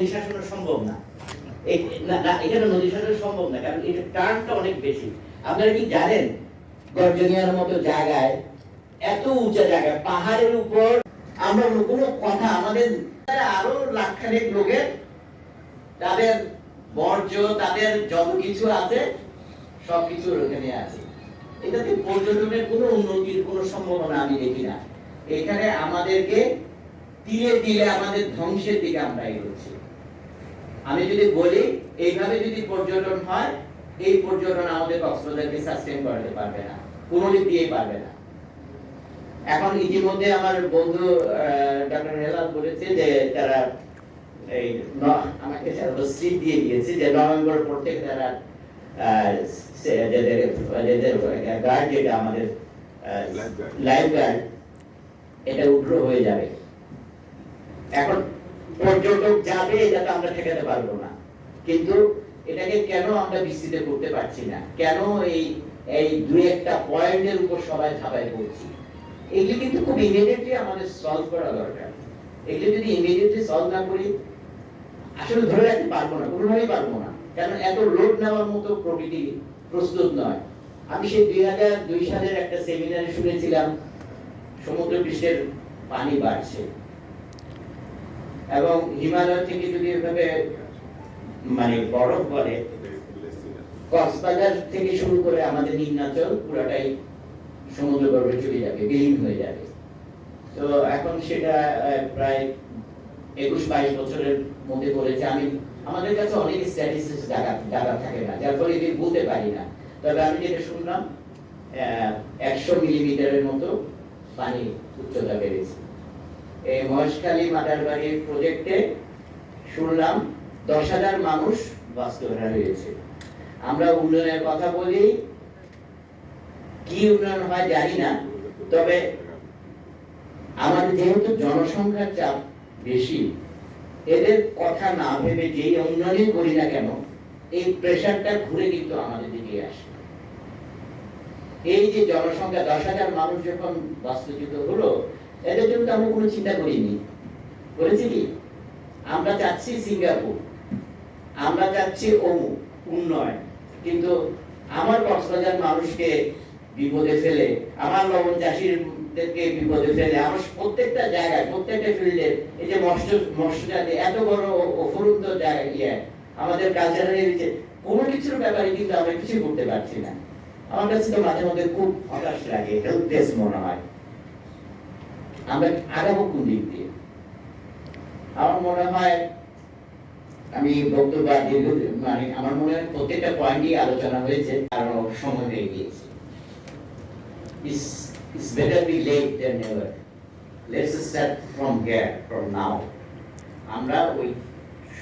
নদী শাসন সম্ভব না, এখানে নদী শাসন সম্ভব না, কারণ এটা টার্নটা অনেক বেশি। আপনারা কি জানেন গর্জনিয়ার মতো জায়গায়, এত উঁচা জায়গায়, পাহাড়ের উপর আমরা কোনো কথা আমাদের আরো লাখখানেক লোকের তাদের বর্জ্য, তাদের যত কিছু আছে সবকিছু ওখানে আছে। এটাতে পর্যটনের কোনো উন্নতির কোনো সম্ভাবনা আমি দেখি না। এখানে আমাদেরকে তিলে তিলে আমাদের ধ্বংসের দিকে আমরা এগোচ্ছি। আমি যদি বলি এইভাবে যদি পর্যটন হয়, এই পর্যটন আমাদের কক্সবাজারকে সাস্টেইন করতে পারবে না, কোনো দিক দিয়েই পারবে না। এখন ইতিমধ্যে আমার বন্ধু ডক্টর হেলাল বলেছে যে তারা এই আমাকে সিট দিয়ে দিয়েছে যে নভেম্বর পর থেকে তারা গার্ড, যেটা আমাদের লাইফ গার্ড, এটা উগ্র হয়ে যাবে। এখন পর্যটক যাবে, এটা তো আমরা ঠেকাতে পারবো না, কিন্তু এটাকে কেন আমরা বিস্তৃত করতে পারছি না? কেন এই দুই একটা পয়েন্টের উপর সবাই ঝাঁপায় পড়ছি? এগুলি কিন্তু খুব ইমিডিয়েটলি আমাদের সলভ করা দরকার। এগুলি যদি ইমিডিয়েটলি সলভ না করি, আসলে ধরে রাখতে পারবো না, কোনোভাবেই পারবো না, কারণ এত লোড নেওয়ার মতো প্রকৃতি প্রস্তুত নয়। আমি সেই 2002 সালের একটা সেমিনারে শুনেছিলাম সমুদ্র পৃষ্ঠের পানি বাড়ছে এবং হিমালয় থেকে যদি এভাবে মানে বরফ পড়ে, কক্সবাজার থেকে শুরু করে আমাদের নিম্নাঞ্চল পুরাটাই সমুদ্র গর্ভে চলে যাবে, বিলীন হয়ে যাবে। তো এখন সেটা প্রায় 21-22 বছরের মধ্যে পড়েছে। আমাদের কাছে অনেক স্ট্যাটিস্টিক্স ডাটা থাকে না, যার ফলে এটি বলতে পারি না। তবে আমি যেটা শুনলাম 100 মিলিমিটারের মতো পানি উচ্চতা বেড়েছে। এই মহেশখালী মাদারবাড়ির প্রজেক্টে শুনলাম 10,000 মানুষ বাস্তুহারা হয়েছে। আমরা উন্নয়নের কথা বলি, কি উন্নয়ন হয় জানি না, তবে আমাদের যেহেতু জনসংখ্যার চাপ বেশি, এদের কথা না ভেবে যেই উন্নয়নই করি না কেন, এই প্রেশারটা ঘুরে কিন্তু আমাদের দিকে আসে। এই যে জনসংখ্যা 10,000 মানুষ যখন বাস্তুচ্যুত হলো, এদের জন্য আমরা কোনো চিন্তা করিনি। করেছি কি? আমরা চাচ্ছি সিঙ্গাপুর, আমরা চাচ্ছি অমুক উন্নয়ন, কিন্তু আমার কক্সবাজার মানুষকে বিপদে ফেলে, আমার লবণ চাষীদেরকে বিপদে ফেলে, আমার প্রত্যেকটা জায়গায়, প্রত্যেকটা ফিল্ডে, এই যে মৎস্যজাতি এত বড় অফুরন্ত জায়গা, আমাদের কালচারাল কোনো কিছুর ব্যাপারে কিন্তু আমরা কিছু করতে পারছি না। আমার কাছে তো মাঝে মধ্যে খুব হতাশ লাগে, হেল্পলেস মনে হয়। আমরা আগাবো কোন দিক দিয়ে? আমার মনে হয়, আমি বক্তব্য মানে আমার মনে হয় প্রত্যেকটা পয়েন্টই আলোচনা হয়েছে, কারণ সময় হয়ে গিয়েছে। It's better be late than never. Let's start from here, from now. আমরা ওই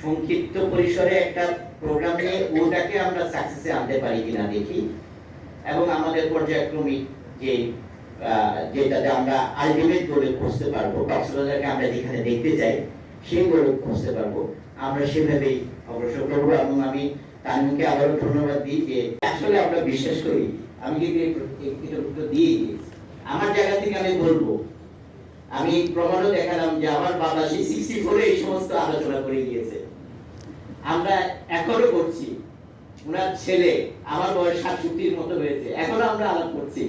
সংক্ষিপ্ত পরিসরে একটা প্রোগ্রাম নিয়ে ওটাকে আমরা সাকসেসে আনতে পারি কিনা দেখি, এবং আমাদের পর্যায়ক্রমিক যেটাতে আমরা আলটিমেট গোলে খুঁজতে পারবো, কক্সবাজারকে আমরা যেখানে দেখতে চাই সেই গোলে খুঁজতে পারবো, আমরা সেভাবেই অগ্রসর করবো। এবং আমি তানভীরকে আবারও ধন্যবাদ দিই যে আসলে আমরা বিশ্বাস করি, আমি কিন্তু দিয়ে দিয়েছি আমার জায়গা থেকে। আমি বলবো, আমি প্রমাণও দেখালাম যে আমার বাবা 64 এই সমস্ত আলোচনা করে গিয়েছে, আমরা এখনো করছি। ওনার ছেলে আমার বয়স 67-র মতো হয়েছে, এখনো আমরা আলাপ করছি।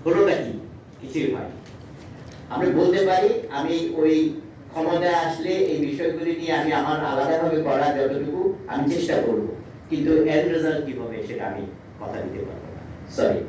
হলোটা কি? কিছুই হয়। আমরা বলতে পারি আমি ওই ক্ষমতায় আসলে এই বিষয়গুলি নিয়ে আমি আমার আলাদাভাবে করার যতটুকু আমি চেষ্টা করব, কিন্তু এর রেজাল্ট কি হবে সেটা আমি কথা দিতে পারবো না। সরি।